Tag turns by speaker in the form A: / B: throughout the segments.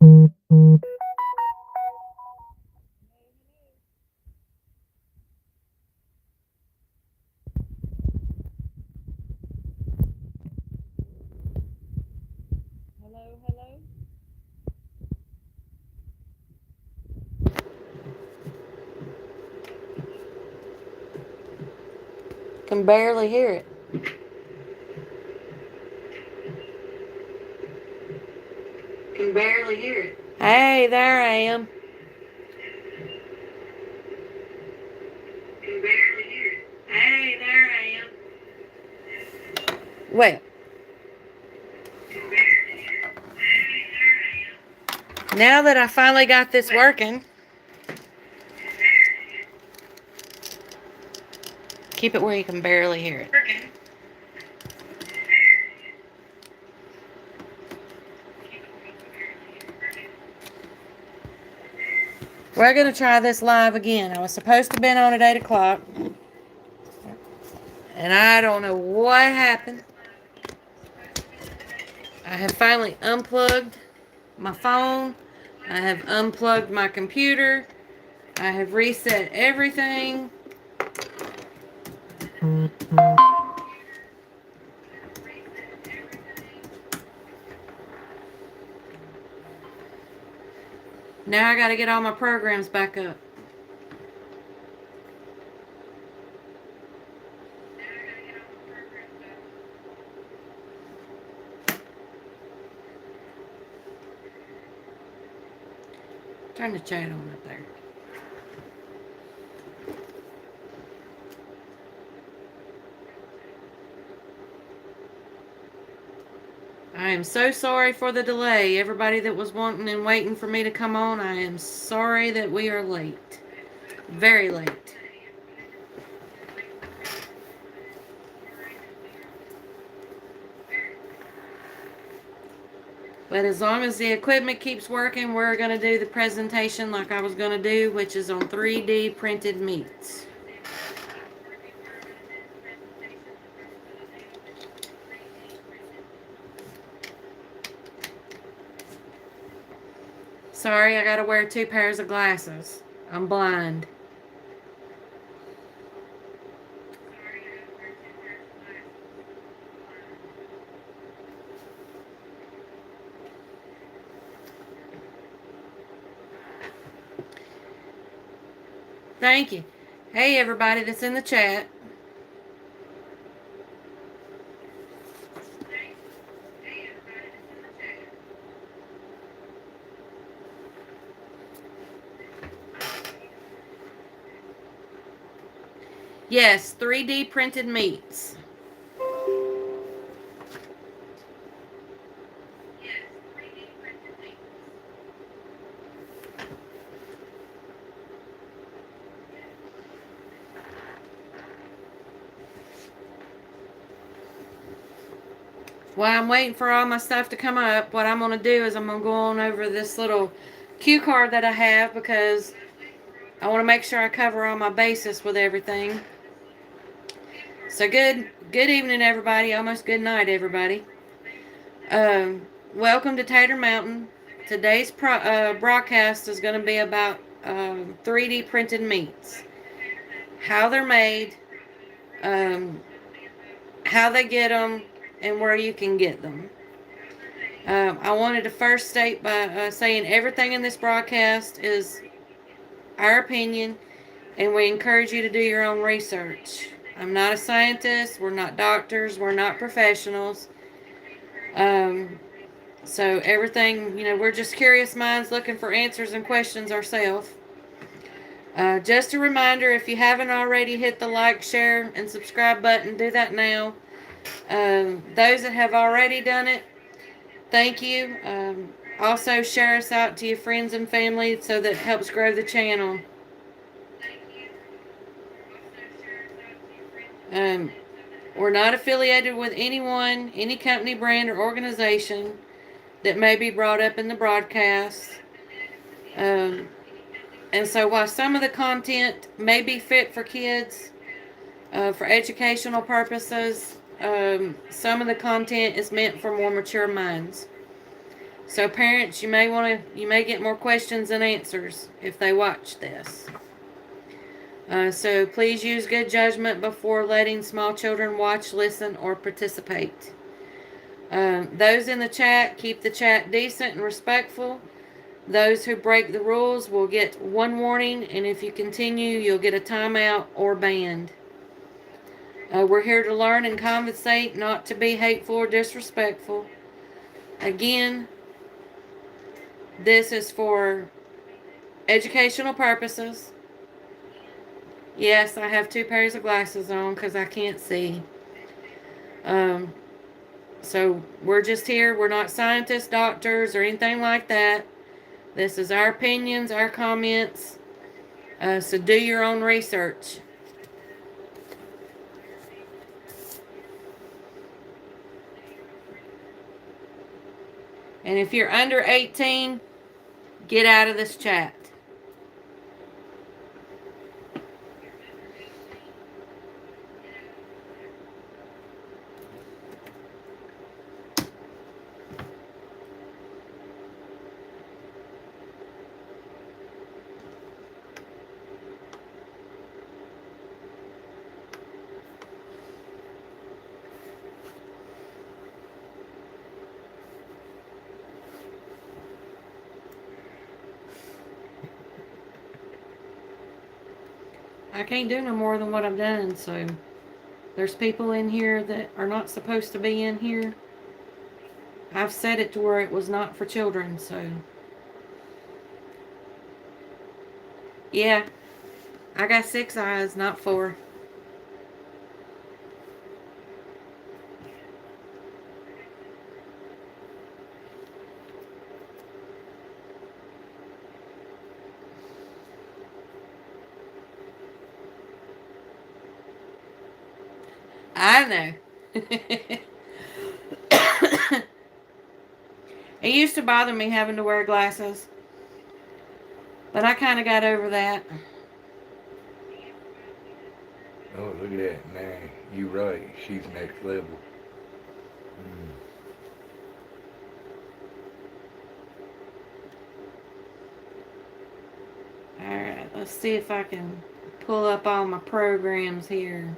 A: Hello, hello. Can barely hear it. Can barely hear it. Hey, there I am. Can barely hear it. Hey, there I am. Well, now that I finally got this working, keep it where you can barely hear it. We're going to try this live again. I was supposed to have been on at 8 o'clock, and I don't know what happened. I have finally unplugged my phone. I have unplugged my computer. I have reset everything. Now I got to get all my programs back up. Turn the chat on up there. I am so sorry for the delay. Everybody that was wanting and waiting for me to come on, I am sorry that we are late. Very late. But as long as the equipment keeps working, we're going to do the presentation like I was going to do, which is on 3D printed meats. Sorry, I got to wear 2 pairs of glasses. I'm blind. Thank you. Hey, everybody that's in the chat. Yes, 3D printed meats. While I'm waiting for all my stuff to come up, what I'm going to do is I'm going to go on over this little cue card that I have because I want to make sure I cover all my bases with everything. So good evening, everybody. Almost good night, everybody. Welcome to Tater Mountain. Today's broadcast is going to be about 3D printed meats, how they're made, how they get them, and where you can get them. I wanted to first state by saying everything in this broadcast is our opinion, and we encourage you to do your own research. I'm not a scientist. We're not doctors. We're not professionals. So everything, we're just curious minds looking for answers and questions ourselves. Just a reminder, if you haven't already hit the like, share, and subscribe button, do that now. Those that have already done it, thank you. Also, share us out to your friends and family so that helps grow the channel. We're not affiliated with anyone, any company, brand, or organization that may be brought up in the broadcast. And so while some of the content may be fit for kids, for educational purposes, some of the content is meant for more mature minds. So parents, you may get more questions than answers if they watch this. So please use good judgment before letting small children watch, listen, or participate. Those in the chat, keep the chat decent and respectful. Those who break the rules will get one warning, and if you continue, you'll get a timeout or banned. We're here to learn and conversate, not to be hateful or disrespectful. Again, this is for educational purposes. Yes, I have 2 pairs of glasses on because I can't see. So we're just here. We're not scientists, doctors, or anything like that. This is our opinions, our comments. So do your own research. And if you're under 18, get out of this chat. I can't do no more than what I've done, so there's people in here that are not supposed to be in here. I've set it to where it was not for children, so yeah, I got 6 eyes, not 4. I know. It used to bother me having to wear glasses, but I kind of got over that.
B: Oh, look at that. Man, you right. She's next level.
A: Alright, let's see if I can pull up all my programs here.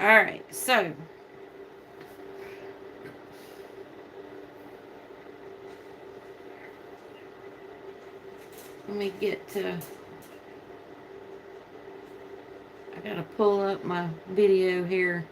A: Alright, so let me get to, I gotta pull up my video here.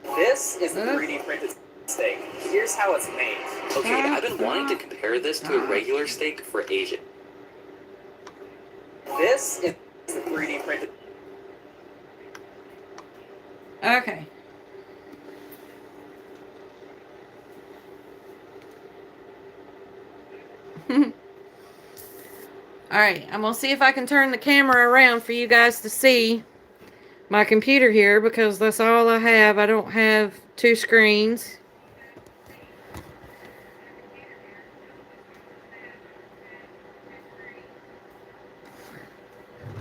C: This is the 3D printed steak. Here's how it's made.
D: Okay, I've been wanting to compare this to a regular steak for ages.
C: This is the 3D printed.
A: Okay. Alright, I'm going to see if I can turn the camera around for you guys to see my computer here, because that's all I have. I don't have 2 screens.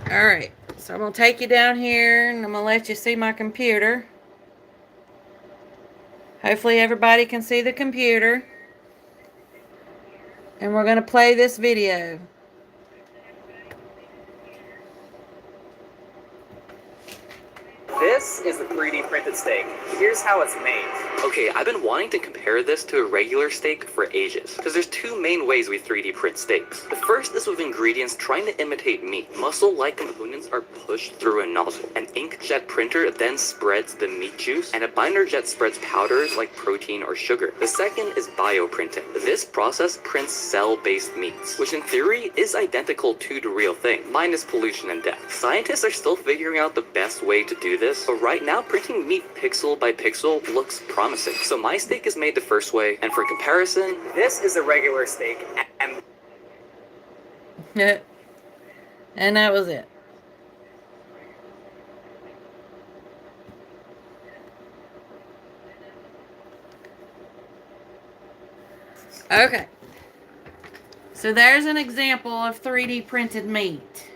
A: Alright, so I'm going to take you down here and I'm going to let you see my computer. Hopefully everybody can see the computer. And we're going to play this video.
C: This is a 3D printed steak. Here's how it's made.
D: Okay, I've been wanting to compare this to a regular steak for ages, because there's two main ways we 3D print steaks. The first is with ingredients trying to imitate meat. Muscle-like components are pushed through a nozzle. An inkjet printer then spreads the meat juice, and a binder jet spreads powders like protein or sugar. The second is bioprinting. This process prints cell-based meats, which in theory is identical to the real thing, minus pollution and death. Scientists are still figuring out the best way to do this, but right now printing meat pixel by pixel looks promising. So my steak is made the first way, and for comparison,
C: This is a regular steak, and
A: And that was it. Okay. So there's an example of 3D printed meat.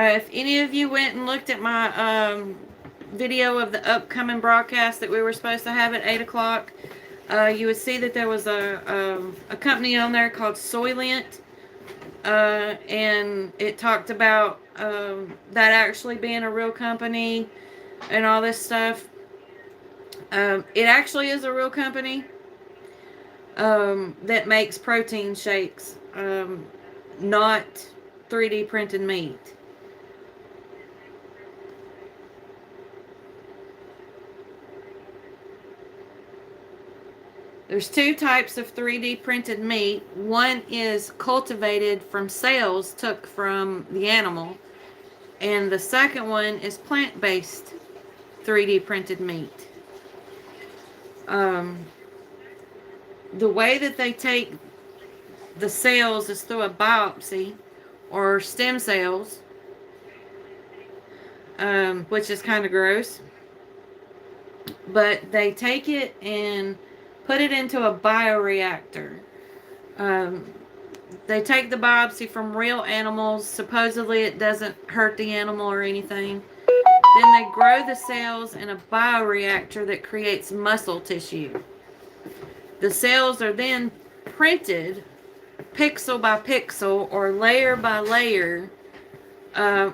A: If any of you went and looked at my video of the upcoming broadcast that we were supposed to have at 8 o'clock, you would see that there was a company on there called Soylent, and it talked about that actually being a real company and all this stuff. It actually is a real company that makes protein shakes, not 3D printed meat. There's two types of 3D printed meat. One is cultivated from cells took from the animal, and the second one is plant-based 3D printed meat. The way that they take the cells is through a biopsy or stem cells, which is kind of gross. But they take it and put it into a bioreactor. They take the biopsy from real animals. Supposedly it doesn't hurt the animal or anything. Then they grow the cells in a bioreactor that creates muscle tissue. The cells are then printed pixel by pixel or layer by layer on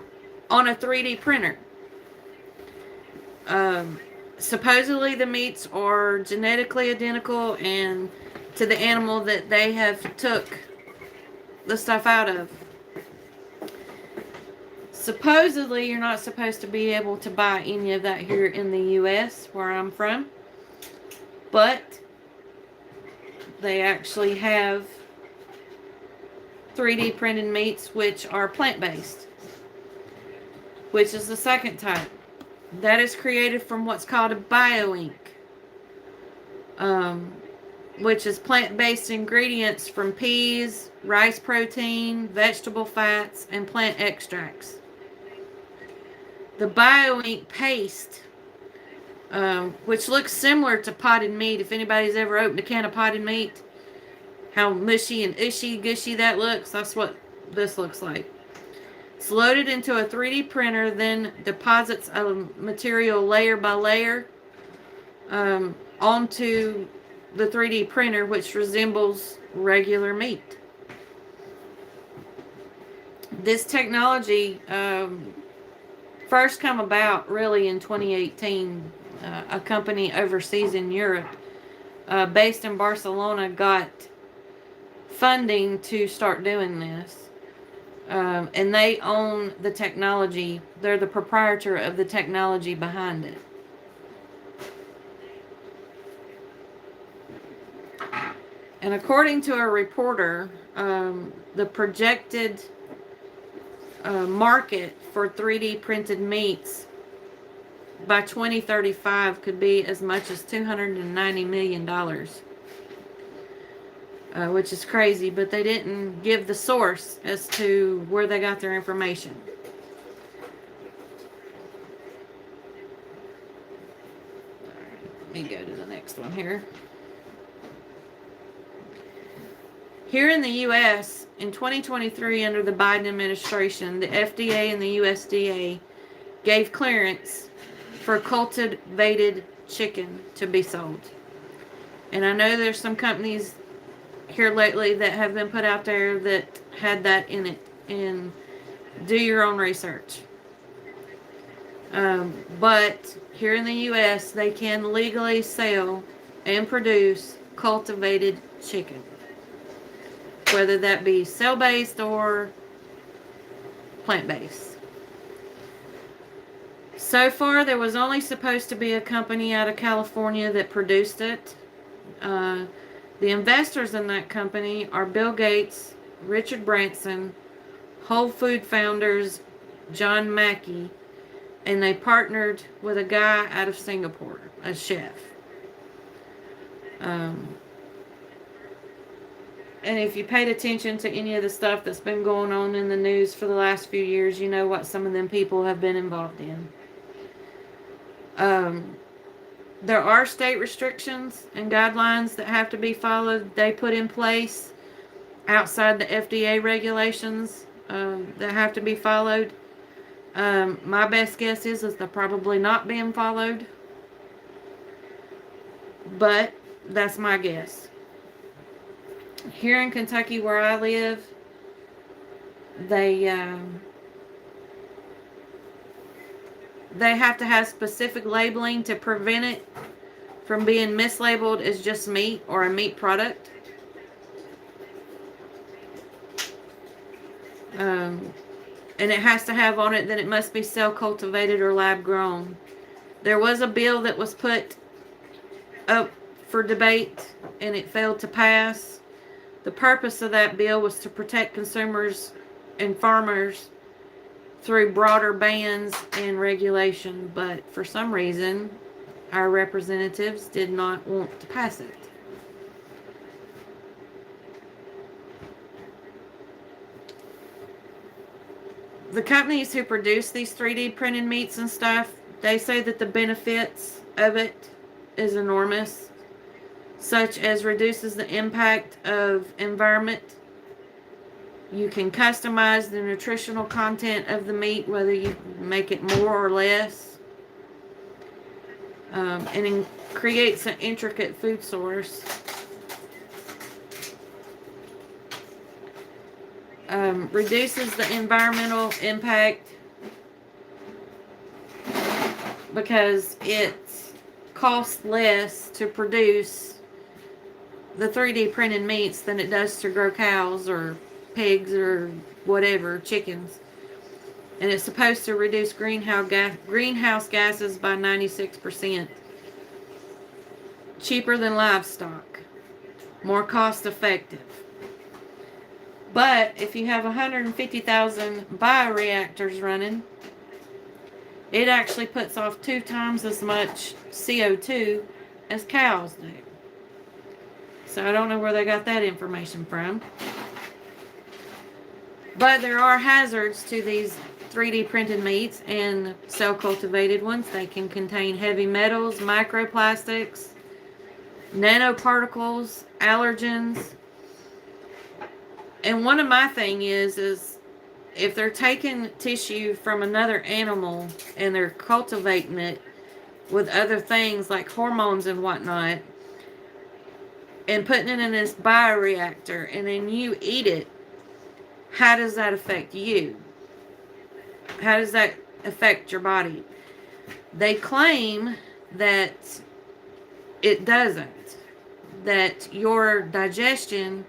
A: a 3D printer. Supposedly the meats are genetically identical and to the animal that they have took the stuff out of. Supposedly you're not supposed to be able to buy any of that here in the US where I'm from, but they actually have 3D printed meats which are plant-based, which is the second type. That is created from what's called a bioink, which is plant-based ingredients from peas, rice protein, vegetable fats, and plant extracts. The bioink paste, which looks similar to potted meat. If anybody's ever opened a can of potted meat, how mushy and gushy that looks, that's what this looks like. It's loaded into a 3D printer, then deposits a material layer by layer onto the 3D printer, which resembles regular meat. This technology first come about really in 2018. A company overseas in Europe, based in Barcelona, got funding to start doing this. And they own the technology. They're the proprietor of the technology behind it. And according to a reporter, the projected market for 3D printed meats by 2035 could be as much as $290 million. Which is crazy, but they didn't give the source as to where they got their information. Let me go to the next one here. Here in the U.S., in 2023, under the Biden administration, the FDA and the USDA gave clearance for cultivated chicken to be sold. And I know there's some companies here lately that have been put out there that had that in it. And do your own research. But here in the U.S., they can legally sell and produce cultivated chicken, whether that be cell-based or plant-based. So far, there was only supposed to be a company out of California that produced it. The investors in that company are Bill Gates, Richard Branson, Whole Food founders John Mackey, and they partnered with a guy out of Singapore, a chef. And if you paid attention to any of the stuff that's been going on in the news for the last few years, you know what some of them people have been involved in. There are state restrictions and guidelines that have to be followed. They put in place outside the FDA regulations that have to be followed. My best guess is they're probably not being followed. But that's my guess. Here in Kentucky where I live, they have to have specific labeling to prevent it from being mislabeled as just meat or a meat product. And it has to have on it that it must be cell-cultivated or lab-grown. There was a bill that was put up for debate, and it failed to pass. The purpose of that bill was to protect consumers and farmers through broader bans and regulation, but for some reason, our representatives did not want to pass it. The companies who produce these 3D printed meats and stuff, they say that the benefits of it is enormous, such as reduces the impact of environment. You can customize the nutritional content of the meat, whether you make it more or less, and it creates an intricate food source. Reduces the environmental impact because it costs less to produce the 3D printed meats than it does to grow cows or pigs or whatever, chickens. And it's supposed to reduce greenhouse gases by 96%. Cheaper than livestock. More cost effective. But if you have 150,000 bioreactors running, it actually puts off 2 times as much CO2 as cows do. So I don't know where they got that information from. But there are hazards to these 3D printed meats and cell-cultivated ones. They can contain heavy metals, microplastics, nanoparticles, allergens. And one of my thing is if they're taking tissue from another animal and they're cultivating it with other things like hormones and whatnot and putting it in this bioreactor and then you eat it, how does that affect you? How does that affect your body? They claim that it doesn't. That your digestion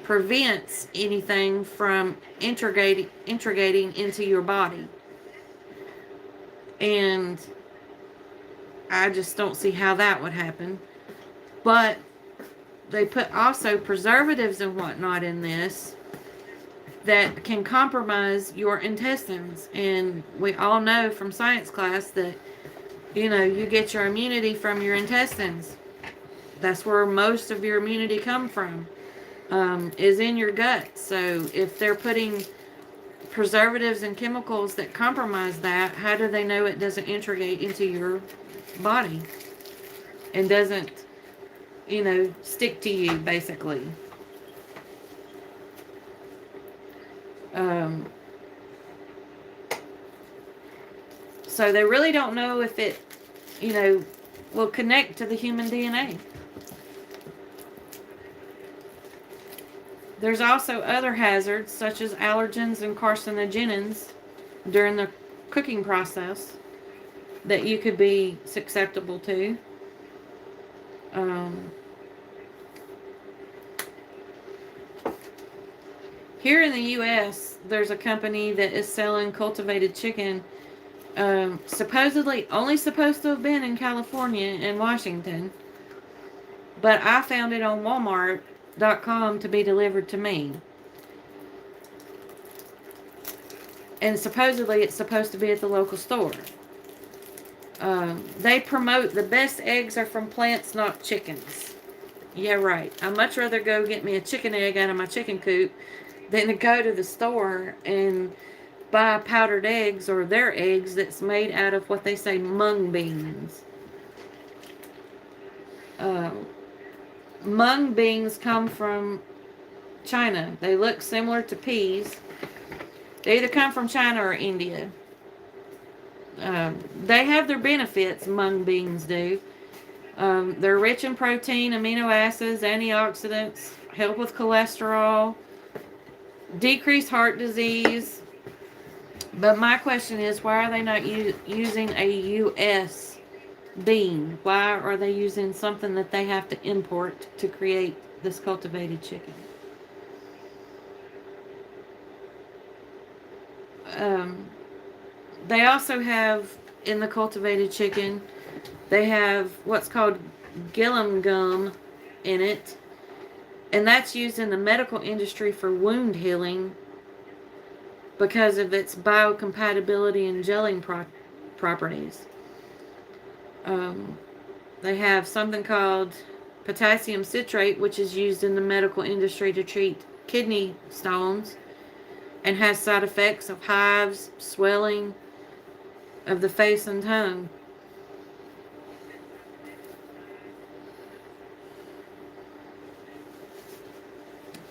A: prevents anything from integrating into your body. And I just don't see how that would happen. But they put also preservatives and whatnot in this that can compromise your intestines. And we all know from science class that, you get your immunity from your intestines. That's where most of your immunity comes from. Is in your gut. So if they're putting preservatives and chemicals that compromise that, how do they know it doesn't integrate into your body and doesn't, stick to you, basically? So they really don't know if it, will connect to the human DNA. There's also other hazards such as allergens and carcinogens during the cooking process that you could be susceptible to. Here in the U.S., there's a company that is selling cultivated chicken, supposedly only supposed to have been in California and Washington, but I found it on Walmart.com to be delivered to me. And supposedly it's supposed to be at the local store. They promote the best eggs are from plants, not chickens. Yeah, right. I'd much rather go get me a chicken egg out of my chicken coop than to go to the store and buy powdered eggs or their eggs that's made out of what they say mung beans. Mung beans come from China. They look similar to peas. They either come from China or India. They have their benefits, mung beans do. They're rich in protein, amino acids, antioxidants, help with cholesterol, decrease heart disease. But my question is, why are they not using a U.S. bean? Why are they using something that they have to import to create this cultivated chicken? They also have, in the cultivated chicken, they have what's called gillium gum in it. And that's used in the medical industry for wound healing because of its biocompatibility and gelling properties. They have something called potassium citrate, which is used in the medical industry to treat kidney stones and has side effects of hives, swelling of the face and tongue.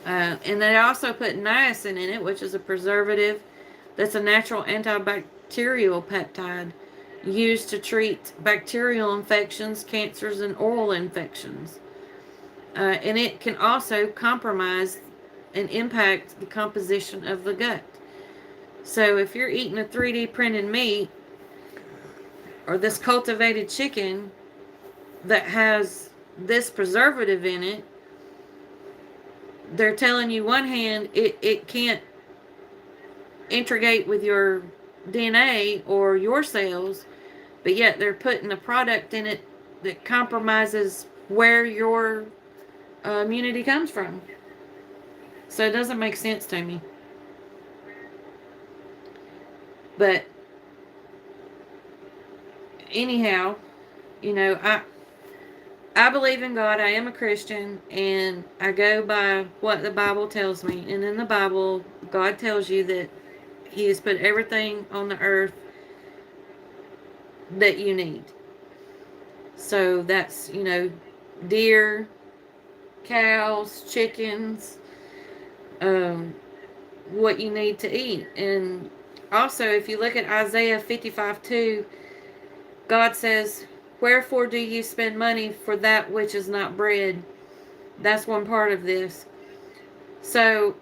A: And they also put niacin in it, which is a preservative that's a natural antibacterial peptide used to treat bacterial infections, cancers, and oral infections. And it can also compromise and impact the composition of the gut. So if you're eating a 3D printed meat or this cultivated chicken that has this preservative in it, they're telling you one hand it can't integrate with your DNA or your cells, but yet they're putting a product in it that compromises where your immunity comes from. So it doesn't make sense to me. But anyhow, you know, I believe in God. I am a Christian, and I go by what the Bible tells me. And in the Bible, God tells you that He has put everything on the earth that you need. So that's, you know, deer, cows, chickens, what you need to eat. And also, if you look at Isaiah 55:2, God says, "Wherefore do you spend money for that which is not bread?" That's one part of this. So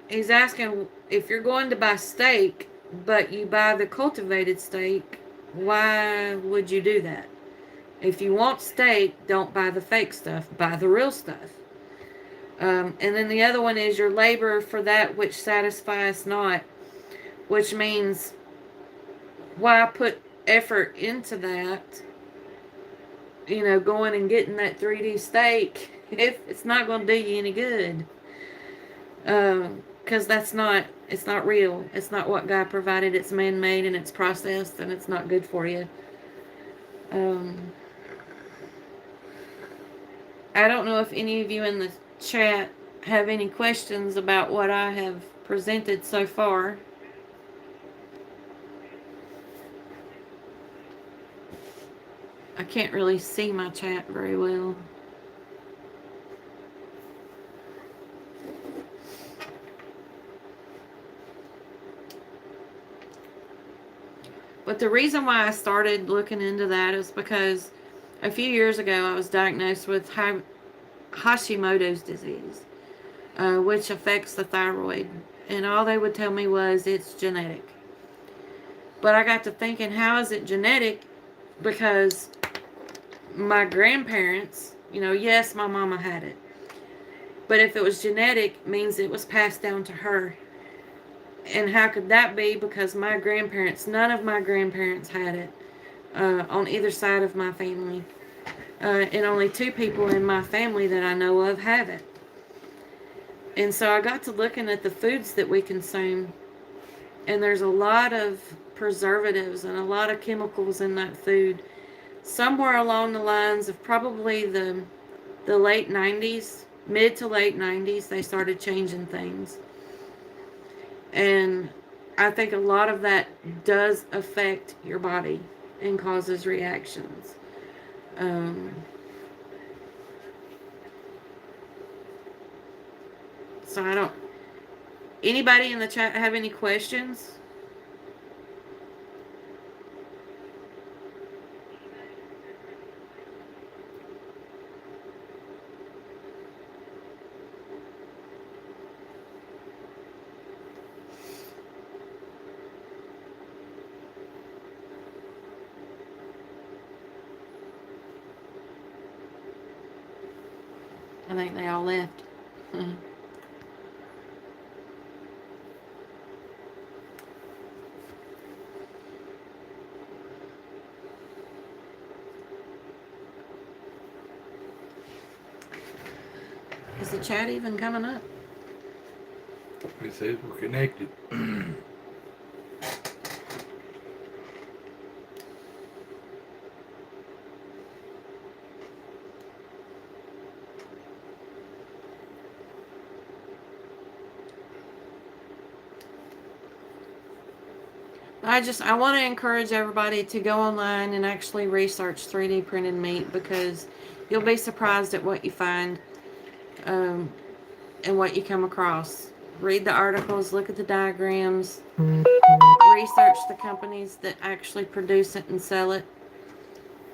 A: He's asking, if you're going to buy steak, but you buy the cultivated steak, why would you do that? If you want steak, don't buy the fake stuff. Buy the real stuff. And then the other one is your labor for that which satisfies not, which means why put effort into that, you know, going and getting that 3D steak if it's not going to do you any good. Because it's not real. It's not what God provided. It's man-made and it's processed and it's not good for you. I don't know if any of you in the chat have any questions about what I have presented so far. I can't really see my chat very well. But the reason why I started looking into that is because a few years ago I was diagnosed with Hashimoto's disease. which affects the thyroid. And all they would tell me was it's genetic. But I got to thinking, how is it genetic? Because my grandparents, yes, my mama had it. But if it was genetic, means it was passed down to her. And how could that be? Because my grandparents, none of my grandparents had it on either side of my family. And only 2 people in my family that I know of have it. And so I got to looking at the foods that we consume. And there's a lot of preservatives and a lot of chemicals in that food. Somewhere along the lines of probably the late 90s, mid to late 90s, they started changing things. And I think a lot of that does affect your body and causes reactions. So I don't... Anybody in the chat have any questions? I think they all left. Is the chat even coming up?
B: It says we're connected.
A: I want to encourage everybody to go online and actually research 3D printed meat, because you'll be surprised at what you find and what you come across. Read the articles, look at the diagrams, research the companies that actually produce it and sell it,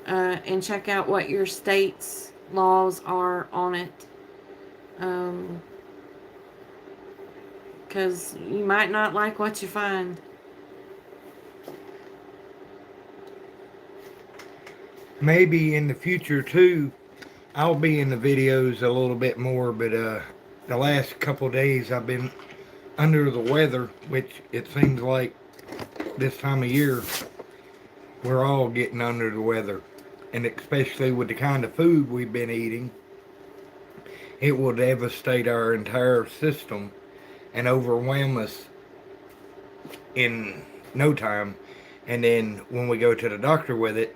A: and check out what your state's laws are on it. Because you might not like what you find.
B: Maybe in the future too, I'll be in the videos a little bit more, but the last couple of days I've been under the weather, which it seems like this time of year we're all getting under the weather, and especially with the kind of food we've been eating, it will devastate our entire system and overwhelm us in no time. And then when we go to the doctor with it,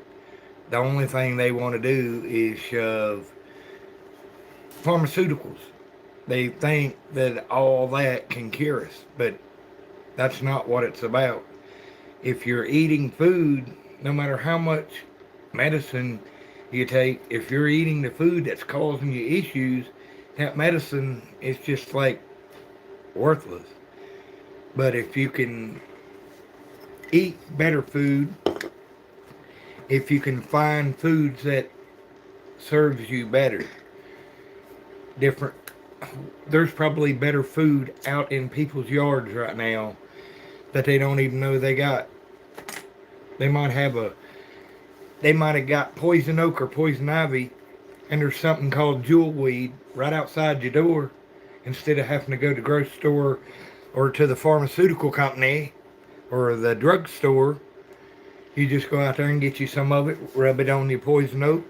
B: the only thing they want to do is shove pharmaceuticals. They think that all that can cure us, but that's not what it's about. If you're eating food, no matter how much medicine you take, if you're eating the food that's causing you issues, that medicine is just like worthless. But if you can eat better food, if you can find foods that serves you better, there's probably better food out in people's yards right now that they don't even know they got. They might have got poison oak or poison ivy, and there's something called jewelweed right outside your door. Instead of having to go to the grocery store or to the pharmaceutical company or the drugstore, you just go out there and get you some of it, rub it on your poison oak,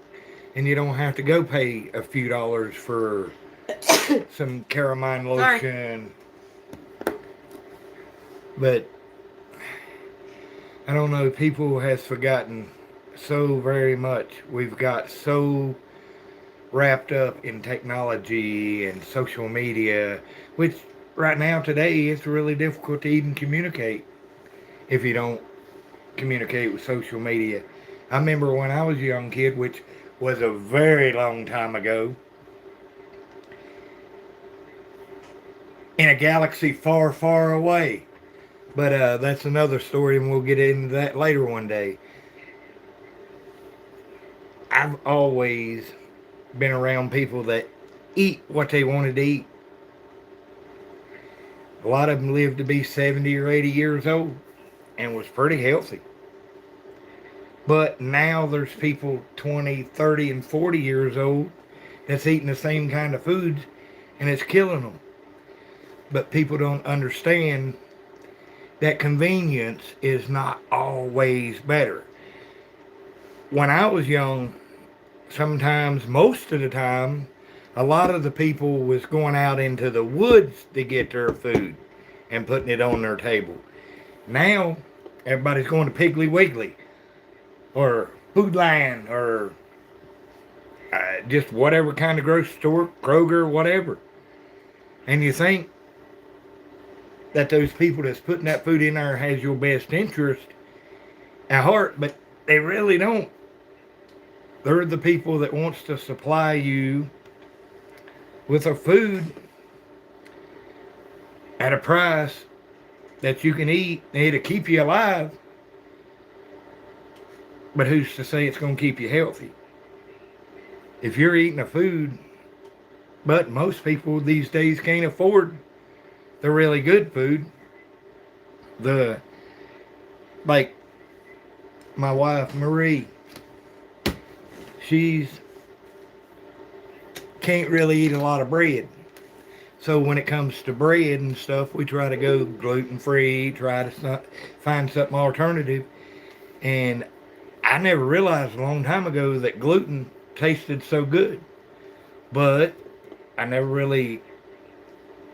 B: and you don't have to go pay a few dollars for some caramine lotion. Sorry. But I don't know, people has forgotten so very much. We've got so wrapped up in technology and social media, which right now today it's really difficult to even communicate if you don't communicate with social media. I remember when I was a young kid, which was a very long time ago, in a galaxy far, far away. But that's another story, and we'll get into that later one day. I've always been around people that eat what they wanted to eat. A lot of them lived to be 70 or 80 years old and was pretty healthy. But now there's people 20, 30, and 40 years old that's eating the same kind of foods and it's killing them. But people don't understand that convenience is not always better. When I was young, sometimes, most of the time, a lot of the people was going out into the woods to get their food and putting it on their table. Now, everybody's going to Piggly Wiggly or Food Lion or just whatever kind of grocery store, Kroger, whatever. And you think that those people that's putting that food in there has your best interest at heart, but they really don't. They're the people that wants to supply you with a food at a price that you can eat and it'll keep you alive. But who's to say it's going to keep you healthy? If you're eating a food, but most people these days can't afford the really good food. Like my wife Marie, she's can't really eat a lot of bread. So when it comes to bread and stuff, we try to go gluten-free, try to find something alternative. And I never realized a long time ago that gluten tasted so good. But I never really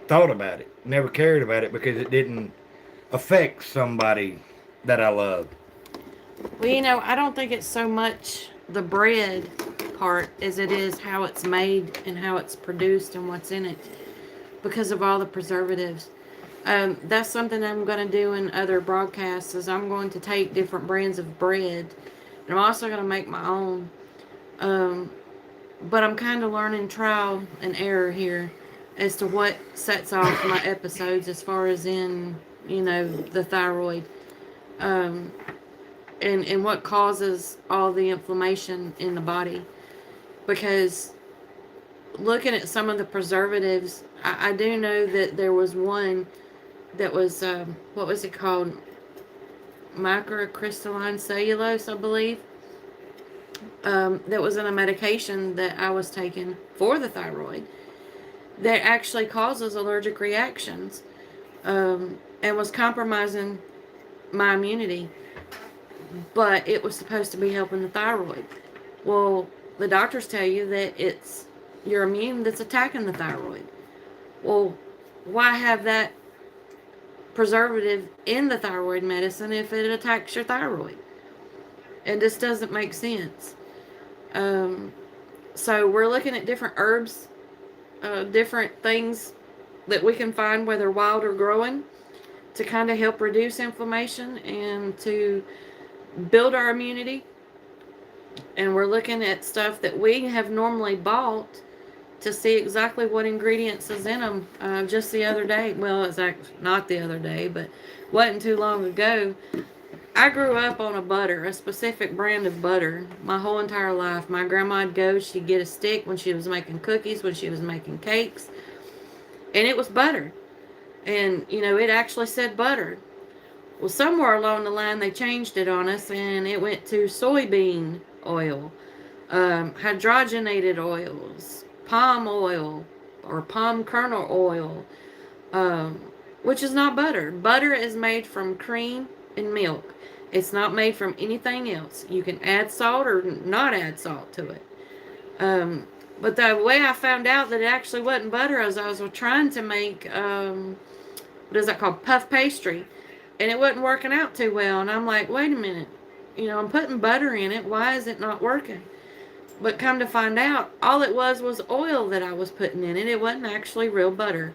B: thought about it, never cared about it because it didn't affect somebody that I loved.
A: Well, I don't think it's so much the bread part as it is how it's made and how it's produced and what's in it because of all the preservatives. That's something I'm going to do in other broadcasts is I'm going to take different brands of bread and I'm also going to make my own. But I'm kind of learning trial and error here as to what sets off my episodes as far as in, the thyroid. And what causes all the inflammation in the body. Because looking at some of the preservatives, I do know that there was one that was, what was it called? Microcrystalline cellulose, I believe. That was in a medication that I was taking for the thyroid that actually causes allergic reactions and was compromising my immunity. But it was supposed to be helping the thyroid. Well, the doctors tell you that it's your immune that's attacking the thyroid. Well, why have that preservative in the thyroid medicine if it attacks your thyroid? It just doesn't make sense. So we're looking at different herbs, different things that we can find, whether wild or growing, to kind of help reduce inflammation and to build our immunity. And we're looking at stuff that we have normally bought to see exactly what ingredients is in them. Just the other day, well, it's actually not the other day, but wasn't too long ago, I grew up on a specific brand of butter, my whole entire life. My grandma'd go, she'd get a stick when she was making cookies, when she was making cakes, and it was butter. And, it actually said butter. Well, somewhere along the line, they changed it on us, and it went to soybean oil, hydrogenated oils, palm oil, or palm kernel oil, which is not butter. Butter is made from cream and milk. It's not made from anything else. You can add salt or not add salt to it. But the way I found out that it actually wasn't butter is I was trying to make, what is that called? Puff pastry. And it wasn't working out too well. And I'm like, wait a minute. I'm putting butter in it. Why is it not working? But come to find out, all it was oil that I was putting in it. It wasn't actually real butter.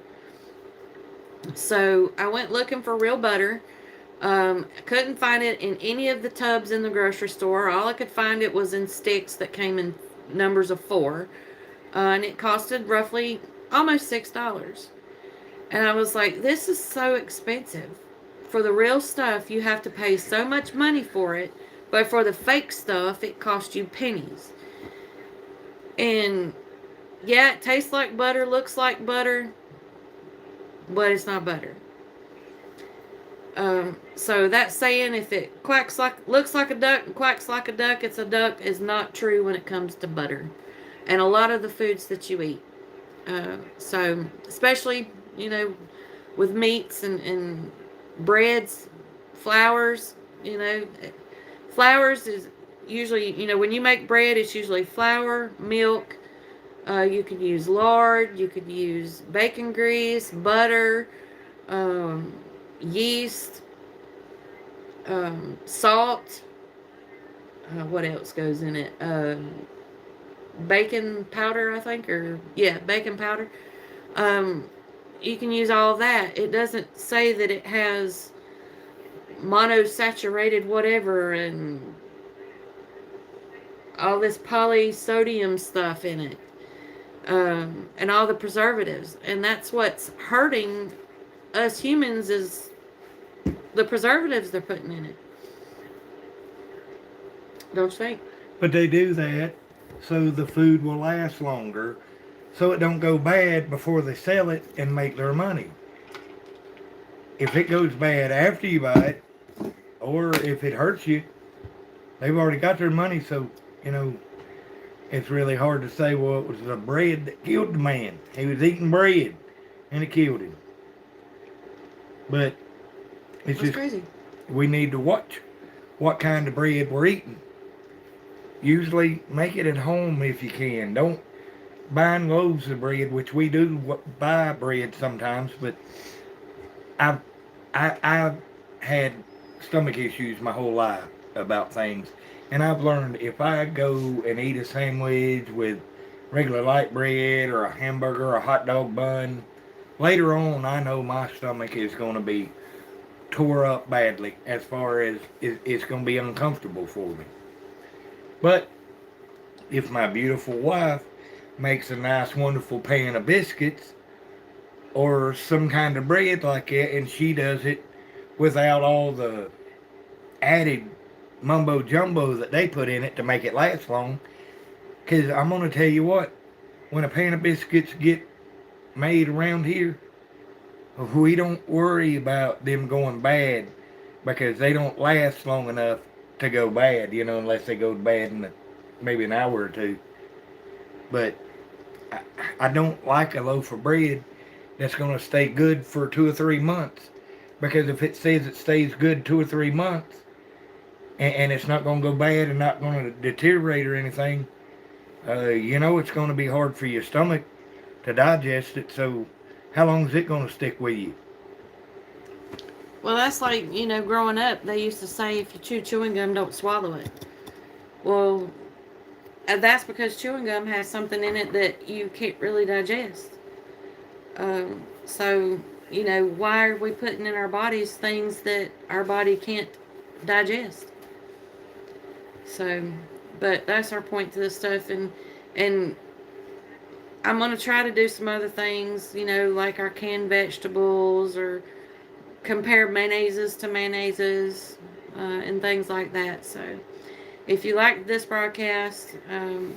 A: So I went looking for real butter. Couldn't find it in any of the tubs in the grocery store. All I could find it was in sticks that came in numbers of 4. And it costed roughly almost $6. And I was like, this is so expensive. For the real stuff, you have to pay so much money for it. But for the fake stuff, it costs you pennies. And yeah, it tastes like butter, looks like butter, but it's not butter. So that saying, if it looks like a duck and quacks like a duck, it's a duck, is not true when it comes to butter and a lot of the foods that you eat. So especially, with meats and breads, flours, flours is usually, when you make bread, it's usually flour, milk. You could use lard, you could use bacon grease, butter, yeast, salt. What else goes in it? Bacon powder, I think, or yeah, bacon powder. You can use all of that. It doesn't say that it has monosaturated whatever and all this polysodium stuff in it, and all the preservatives. And that's what's hurting us humans, is the preservatives they're putting in it. Don't you think?
B: But they do that so the food will last longer, so it don't go bad before they sell it and make their money. If it goes bad after you buy it, or if it hurts you, they've already got their money. So, it's really hard to say, well, it was the bread that killed the man. He was eating bread and it killed him. But it's just
A: crazy.
B: We need to watch what kind of bread we're eating. Usually make it at home if you can. Don't buy loaves of bread, which we do buy bread sometimes, but I've had stomach issues my whole life about things. And I've learned if I go and eat a sandwich with regular light bread or a hamburger or a hot dog bun, later on I know my stomach is going to be tore up badly, as far as it's going to be uncomfortable for me. But if my beautiful wife makes a nice, wonderful pan of biscuits or some kind of bread like that, and she does it without all the added mumbo jumbo that they put in it to make it last long, because I'm going to tell you what, when a pan of biscuits get made around here, we don't worry about them going bad, because they don't last long enough to go bad, unless they go bad in maybe an hour or two. But I don't like a loaf of bread that's going to stay good for 2 or 3 months, because if it says it stays good 2 or 3 months and it's not going to go bad and not going to deteriorate or anything, it's going to be hard for your stomach to digest it. So how long is it going to stick with you?
A: Well, that's like, growing up, they used to say if you chew chewing gum, don't swallow it. Well, that's because chewing gum has something in it that you can't really digest. So, why are we putting in our bodies things that our body can't digest? So, but that's our point to this stuff. And I'm going to try to do some other things, like our canned vegetables, or compare mayonnaises to mayonnaises, and things like that. So if you like this broadcast,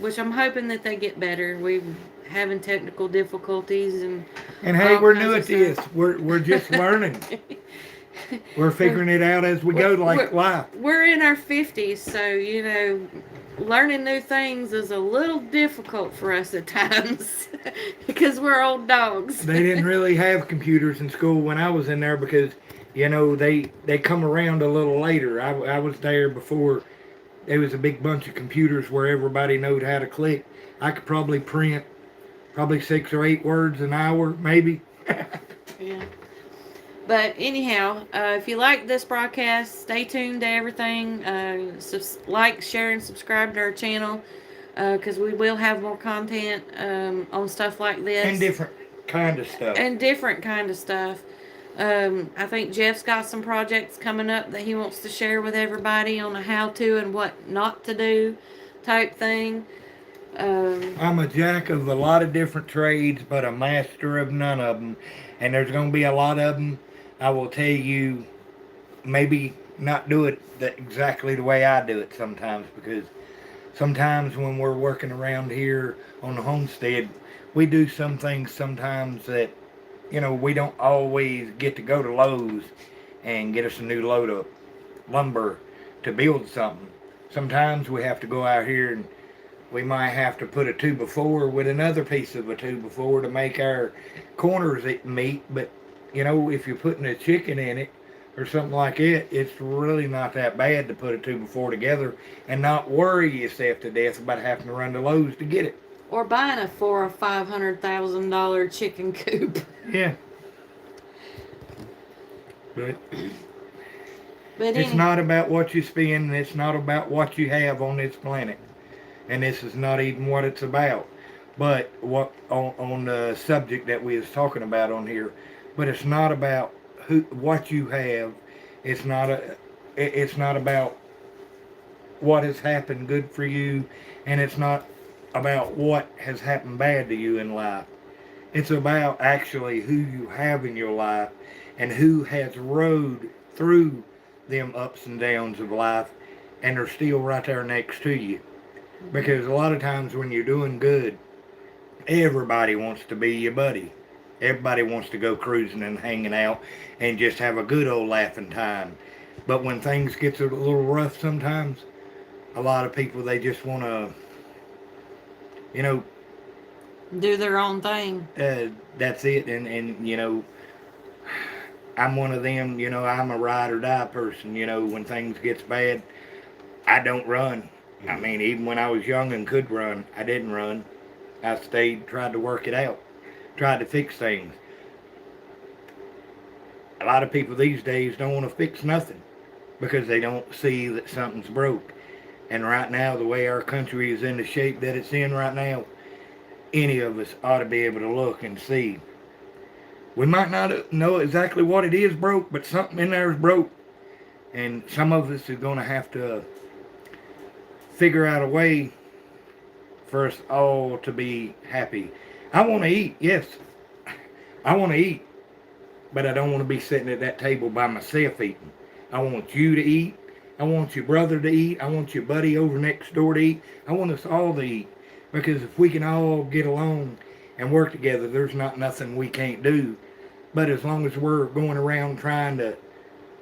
A: which I'm hoping that they get better, we're having technical difficulties and
B: hey, we're new at this. We're just learning. We're figuring it out as we go, like life.
A: We're in our 50s, so learning new things is a little difficult for us at times because we're old dogs.
B: They didn't really have computers in school when I was in there, because they come around a little later. I was there before there was a big bunch of computers where everybody knowed how to click. I could probably print 6 or 8 words an hour, maybe.
A: Yeah. But anyhow, if you like this broadcast, stay tuned to everything. Like, share, and subscribe to our channel, because we will have more content on stuff like this.
B: And different kind of stuff.
A: I think Jeff's got some projects coming up that he wants to share with everybody on a how-to and what not to do type thing.
B: I'm a jack of a lot of different trades, but a master of none of them. And there's going to be a lot of them. I will tell you, maybe not do it exactly the way I do it sometimes, because sometimes when we're working around here on the homestead, we do some things sometimes that, we don't always get to go to Lowe's and get us a new load of lumber to build something. Sometimes we have to go out here and we might have to put a 2x4 with another piece of a 2x4 to make our corners meet. But, you know, if you're putting a chicken in it or something like it, it's really not that bad to put a 2x4 together and not worry yourself to death about having to run to Lowe's to get it.
A: Or buying a $400,000 or $500,000 chicken coop.
B: Yeah. But
A: But
B: it's not about what you spend, and it's not about what you have on this planet. And this is not even what it's about. But what on the subject that we was talking about on here. But it's not about what you have. It's not about what has happened good for you, and it's not about what has happened bad to you in life. It's about actually who you have in your life and who has rode through them ups and downs of life and are still right there next to you. Because a lot of times when you're doing good, everybody wants to be your buddy. Everybody wants to go cruising and hanging out and just have a good old laughing time. But when things get a little rough sometimes, a lot of people, they just want to, you know,
A: do their own thing.
B: That's it. And, you know, I'm one of them, you know, I'm a ride or die person. You know, when things gets bad, I don't run. I mean, even when I was young and could run, I didn't run. I stayed, tried to work it out, tried to fix things. A lot of people these days don't want to fix nothing because they don't see that something's broke. And right now, the way our country is in the shape that it's in right now, any of us ought to be able to look and see. We might not know exactly what it is broke, but something in there is broke. And some of us are going to have to figure out a way for us all to be happy. I want to eat, yes. I want to eat. But I don't want to be sitting at that table by myself eating. I want you to eat. I want your brother to eat. I want your buddy over next door to eat. I want us all to eat. Because if we can all get along and work together, there's not nothing we can't do. But as long as we're going around trying to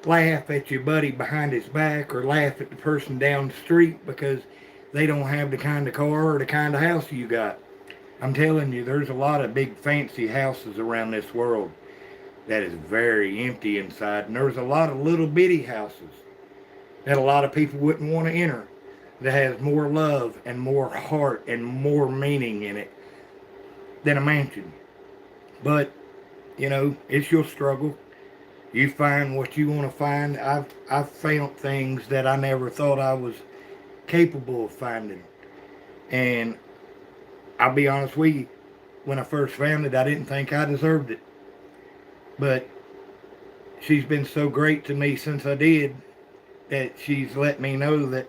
B: laugh at your buddy behind his back or laugh at the person down the street because they don't have the kind of car or the kind of house you got. I'm telling you, there's a lot of big fancy houses around this world that is very empty inside. And there's a lot of little bitty houses that a lot of people wouldn't want to enter that has more love and more heart and more meaning in it than a mansion. But, you know, it's your struggle. You find what you want to find. I've found things that I never thought I was capable of finding. And I'll be honest with you, when I first found it, I didn't think I deserved it. But she's been so great to me since I did that she's let me know that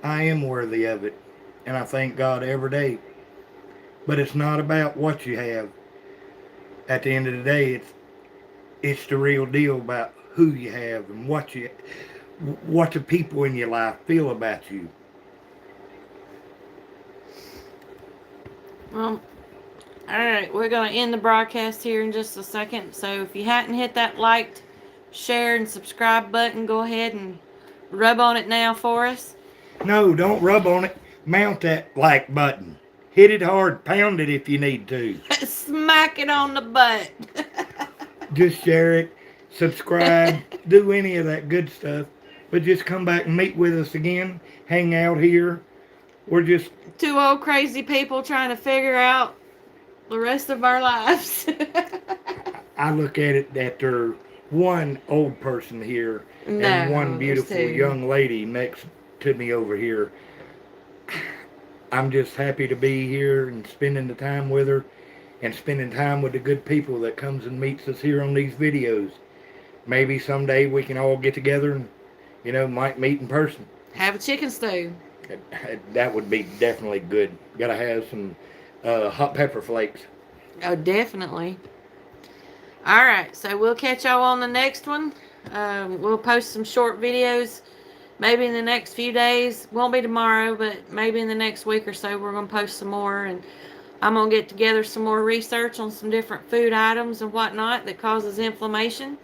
B: I am worthy of it. And I thank God every day. But it's not about what you have. At the end of the day, it's the real deal about who you have and what the people in your life feel about you.
A: Well, alright, we're going to end the broadcast here in just a second. So if you hadn't hit that like, share, and subscribe button, go ahead and rub on it now for us.
B: No, don't rub on it. Mount that like button. Hit it hard. Pound it if you need to.
A: Smack it on the butt.
B: Just share it. Subscribe. Do any of that good stuff. But just come back and meet with us again. Hang out here. We're just
A: two old crazy people trying to figure out the rest of our lives.
B: I look at it that there's one old person here and one beautiful young lady next to me over here. I'm just happy to be here and spending the time with her and spending time with the good people that comes and meets us here on these videos. Maybe someday we can all get together and, you know, might meet in person.
A: Have a chicken stew.
B: That would be definitely good. Gotta have some hot pepper flakes.
A: Oh, definitely. Alright, so we'll catch y'all on the next one. We'll post some short videos maybe in the next few days. Won't be tomorrow, but maybe in the next week or so we're going to post some more. And I'm going to get together some more research on some different food items and whatnot that causes inflammation.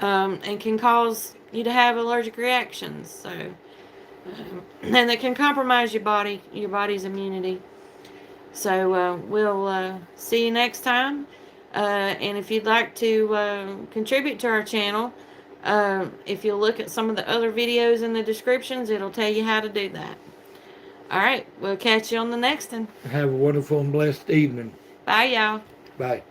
A: and can cause you to have allergic reactions. So, and it can compromise your body's immunity. So we'll see you next time. And if you'd like to contribute to our channel, if you'll look at some of the other videos in the descriptions, it'll tell you how to do that. All right, we'll catch you on the next one.
B: Have a wonderful and blessed evening.
A: Bye, y'all.
B: Bye.